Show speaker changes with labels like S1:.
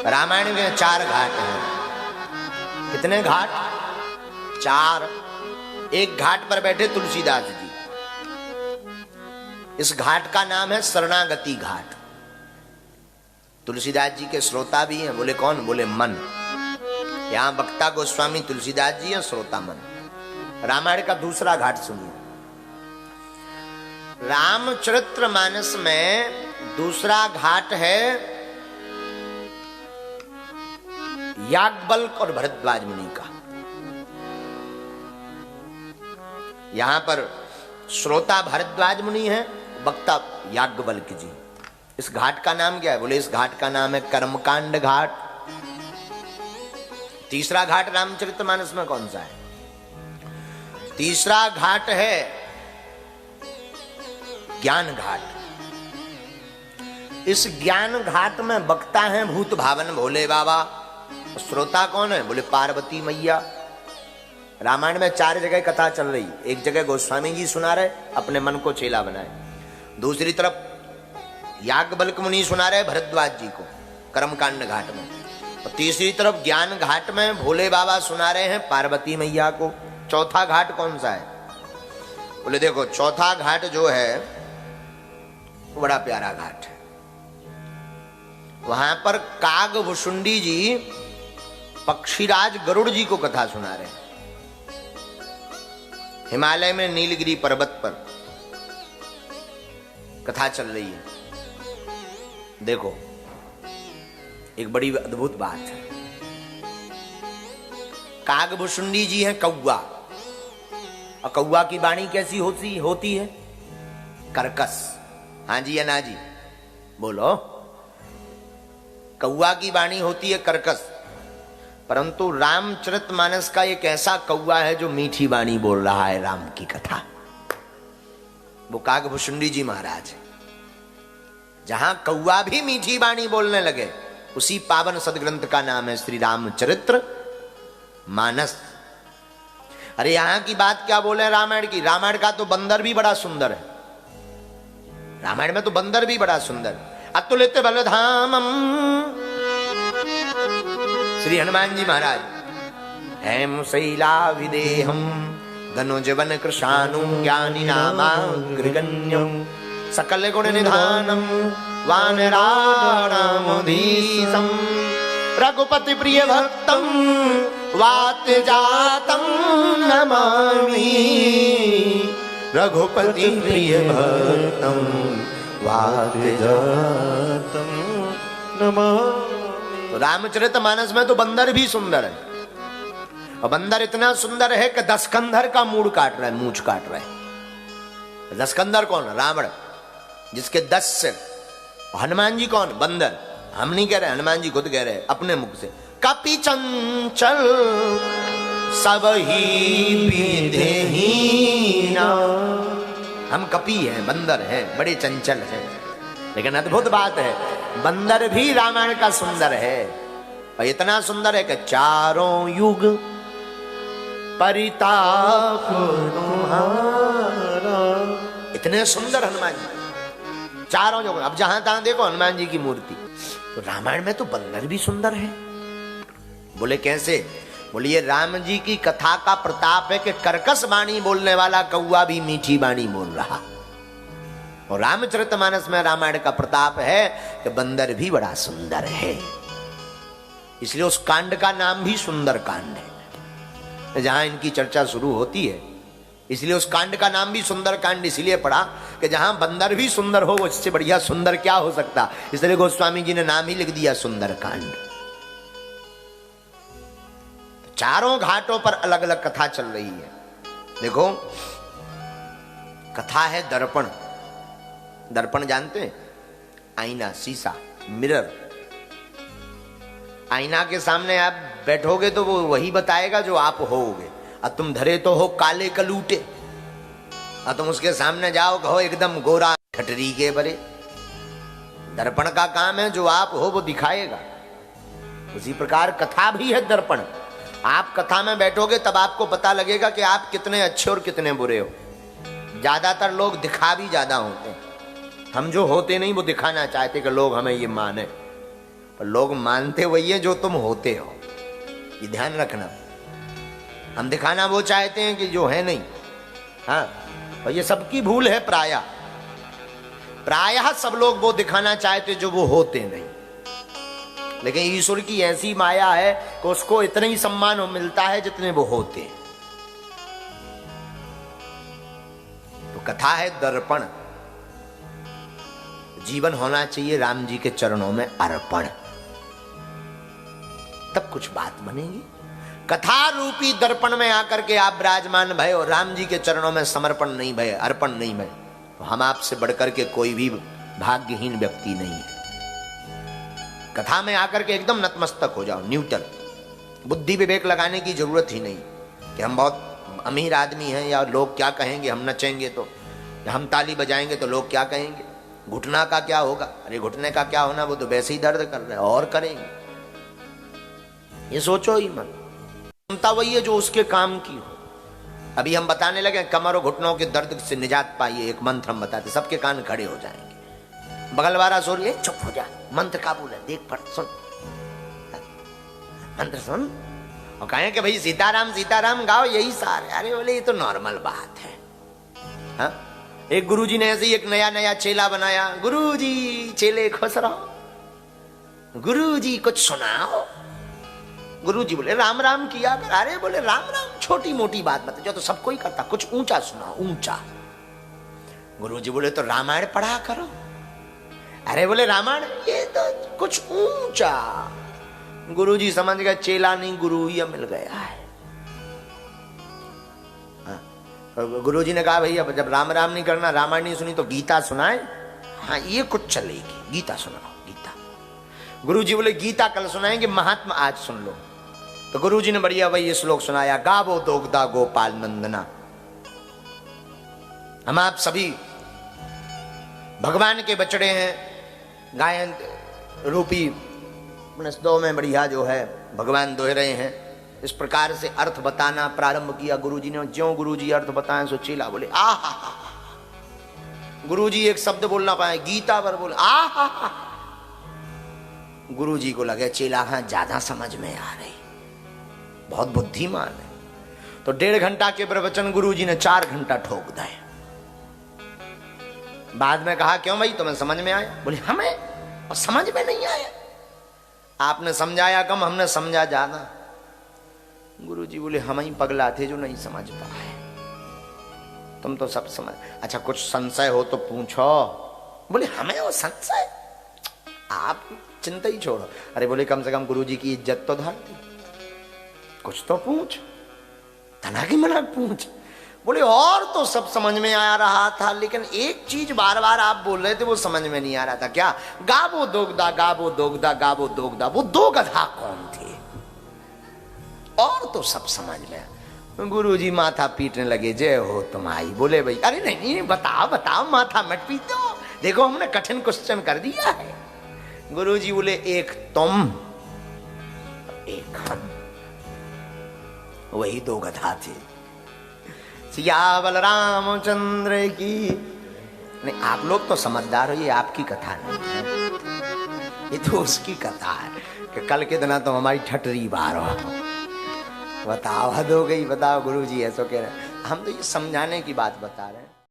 S1: रामायण में 4 घाट हैं। कितने घाट? 4। एक घाट पर बैठे तुलसीदास जी। इस घाट का नाम है शरणागति घाट। तुलसीदास जी के श्रोता भी हैं। बोले कौन? बोले मन। यहां वक्ता गोस्वामी तुलसीदास जी हैं, श्रोता मन। रामायण का दूसरा घाट सुनिए। रामचरितमानस में दूसरा घाट है याज्ञवल्क्य और भरद्वाज मुनि का। यहां पर श्रोता भरद्वाज मुनि है, वक्ता याज्ञवल्क्य जी। इस घाट का नाम क्या है? बोले इस घाट का नाम है कर्मकांड घाट। तीसरा घाट रामचरितमानस में कौन सा है? तीसरा घाट है ज्ञान घाट। इस ज्ञान घाट में वक्ता है भूत भावन भोले बाबा। श्रोता कौन है? बोले पार्वती मैया। रामायण में 4 जगह कथा चल रही। एक जगह गोस्वामी जी सुना रहे, अपने मन को चेला बनाए। दूसरी तरफ याज्ञवल्क्य मुनि सुना रहे भरद्वाज जी को कर्मकांड घाट में। और तीसरी तरफ ज्ञान घाट में भोले बाबा सुना रहे हैं पार्वती मैया को। चौथा घाट कौन सा है? बोले देखो चौथा घाट जो है वो बड़ा प्यारा घाट है। वहां पर कागभुषुंडी जी पक्षीराज गरुड़ जी को कथा सुना रहे हैं। हिमालय में नीलगिरी पर्वत पर कथा चल रही है। देखो एक बड़ी अद्भुत बात है। कागभुषुंडी जी हैं कौवा। और कौवा की वाणी कैसी होती है? कर्कश। हाँ जी या ना जी? बोलो। कौवा की वाणी होती है कर्कश, परंतु रामचरितमानस का एक ऐसा कौवा है जो मीठी वाणी बोल रहा है राम की कथा। वो कागभुषुंडी जी महाराज है। जहां कौवा भी मीठी वाणी बोलने लगे, उसी पावन सदग्रंथ का नाम है श्री रामचरित्र मानस। अरे यहां की बात क्या बोले रामायण की? रामायण का तो बंदर भी बड़ा सुंदर है। रामायण में तो बंदर भी बड़ा सुंदर। अतुलित बलधामम श्री हनुमान जी महाराज। हेम शैला विदेहम धनुजवन कृशानु ज्ञानी नामाग्रगण्यम सकल गुण निधानम वानराणामुधीशम रघुपति प्रिय भक्तम वात जातम नमामि। रघुपति प्रिय भक्तम वात जातम नमामि। तो रामचरितमानस में तो बंदर भी सुंदर है। और बंदर इतना सुंदर है कि दशकंधर का मूड काट रहा है, मूंछ काट रहा है। दशकंधर कौन? रावण, जिसके 10 सिर। हनुमान जी कौन? बंदर। हम नहीं कह रहे, हनुमान जी खुद कह रहे अपने मुख से। कपि चंचल सब ही विदेहीना। हम कपि हैं, बंदर हैं, बड़े चंचल हैं। लेकिन अद्भुत बात है, बंदर भी रामायण का सुंदर है। और इतना सुंदर है कि चारों युग परिताप तुम्हारा। इतने सुंदर हनुमान जी चारों युग। अब जहां तहां देखो हनुमान जी की मूर्ति। तो रामायण में तो बंदर भी सुंदर है। बोले कैसे? बोले ये राम जी की कथा का प्रताप है कि कर्कश वाणी बोलने वाला कौवा भी मीठी वाणी बोल रहा। और रामचरितमानस में रामायण का प्रताप है कि बंदर भी बड़ा सुंदर है। इसलिए उस कांड का नाम भी सुंदर कांड है। जहां इनकी चर्चा शुरू होती है, इसलिए उस कांड का नाम भी सुंदर कांड इसलिए पड़ा कि जहां बंदर भी सुंदर हो, वो इससे बढ़िया सुंदर क्या हो सकता। इसलिए गोस्वामी जी ने नाम ही लिख दिया सुंदर कांड। चारों घाटों पर अलग अलग कथा चल रही है। देखो कथा है दर्पण। दर्पण जानते हैं? आईना, शीशा, मिरर। आईना के सामने आप बैठोगे तो वो वही बताएगा जो आप होगे। और तुम धरे तो हो काले कलूटे, और तुम उसके सामने जाओ कहो एकदम गोरा ठटरी के बरे। दर्पण का काम है जो आप हो वो दिखाएगा। उसी प्रकार कथा भी है दर्पण। आप कथा में बैठोगे तब आपको पता लगेगा कि आप कितने अच्छे और कितने बुरे हो। ज्यादातर लोग दिखा भी ज्यादा होते हैं। हम जो होते नहीं वो दिखाना चाहते कि लोग हमें ये माने। पर लोग मानते वही है जो तुम होते हो, ये ध्यान रखना। हम दिखाना वो चाहते हैं कि जो है नहीं। हाँ, और ये सबकी भूल है। प्रायः सब लोग वो दिखाना चाहते जो वो होते नहीं। लेकिन ईश्वर की ऐसी माया है कि उसको इतना ही सम्मान मिलता है जितने वो होते हैं। तो कथा है दर्पण। जीवन होना चाहिए राम जी के चरणों में अर्पण, तब कुछ बात बनेगी। कथा रूपी दर्पण में आकर के आप विराजमान भय और राम जी के चरणों में समर्पण नहीं भय, अर्पण नहीं भय, तो हम आपसे बढ़कर के कोई भी भाग्यहीन व्यक्ति नहीं है। कथा में आकर के एकदम नतमस्तक हो जाओ, न्यूट्रल। बुद्धि विवेक लगाने की जरूरत ही नहीं कि हम बहुत अमीर आदमी हैं या लोग क्या कहेंगे, हम नचेंगे तो, या हम ताली बजाएंगे तो लोग क्या कहेंगे, घुटना का क्या होगा। अरे घुटने का क्या होना, वो तो वैसे ही दर्द कर रहे हैं और करेंगे। ये सोचो ही मत। क्षमता वही है जो उसके काम की हो। अभी हम बताने लगे कमर और घुटनों के दर्द से निजात पाइए, एक मंत्र हम बताते, सबके कान खड़े हो जाएंगे। बगल वाला सो रही है, चुप हो जा, मंत्र काबूल है, देख पढ़ सुन, मंत्र सुन। और कहें कि भाई सीताराम सीताराम गाओ, यही सार। अरे बोले ये तो नॉर्मल बात है। हाँ, एक गुरुजी ने ऐसे ही एक नया चेला बनाया। गुरुजी चेले खुश रहो, गुरुजी कुछ सुनाओ। गुरुजी बोले राम राम किया कर। अरे बोले राम राम छोटी मोटी बात बता, जो तो सबको ही करता, कुछ ऊंचा सुनाओ, ऊंचा। गुरुजी बोले तो रामायण पढ़ा करो। अरे बोले रामायण, ये तो कुछ ऊंचा। गुरुजी समझ गए चेला नहीं गुरु ही मिल गया है। गुरुजी ने कहा भैया जब राम राम नहीं करना, रामायण नहीं सुनी तो गीता सुनाए। हाँ ये कुछ चलेगी, गीता सुनाओ गीता। गुरुजी बोले गीता कल सुनाएंगे, महात्मा आज सुन लो। तो गुरुजी ने बढ़िया भाई ये श्लोक सुनाया, गावो दोगदा गोपाल नंदना। हम आप सभी भगवान के बछड़े हैं, गायन रूपी दो में बढ़िया जो है भगवान दोह रहे हैं। इस प्रकार से अर्थ बताना प्रारंभ किया गुरुजी ने। ज्यों गुरुजी अर्थ बताएं सो चेला बोले आहा। गुरुजी एक शब्द बोल ना पाए, गीता पर बोले आहा। गुरुजी को लगे चेला हाँ ज्यादा समझ में आ रही, बहुत बुद्धिमान है। तो 1.5 घंटा के प्रवचन गुरुजी ने 4 घंटा ठोक दिए। बाद में कहा क्यों भाई तुम्हें समझ में आया? बोले हमें और समझ में नहीं आया। आपने समझाया कम, हमने समझा ज्यादा। गुरुजी बोले हम ही पगला थे जो नहीं समझ पाए, तुम तो सब समझ। अच्छा कुछ संशय हो तो पूछो। बोले हमें वो संशय, आप चिंता ही छोड़ो। अरे बोले कम से कम गुरुजी की इज्जत तो धरती, कुछ तो पूछ, तना की मना पूछ। बोले और तो सब समझ में आ रहा था, लेकिन एक चीज बार बार आप बोल रहे थे वो समझ में नहीं आ रहा था। क्या? गावो दोगदा गावो दोगदा गावो दोगदा। वो 2 गधा कौन थे? और तो सब समझ में। गुरुजी माथा पीटने लगे, जय हो तुम्हारी। बोले भाई अरे नहीं बताओ बताओ, माथा मत पीटो, देखो हमने कठिन क्वेश्चन कर दिया है। गुरुजी बोले एक तुम एक हम, वही 2 गधा थे। सियावल रामचंद्र की। नहीं आप लोग तो समझदार हो, ये आपकी कथा नहीं है, ये तो उसकी कथा है कि कल के दिन तो हमारी ठटरी बार हो। बताओ हद हो गई, बताओ। गुरुजी ऐसा कह रहे हैं, हम तो ये समझाने की बात बता रहे हैं।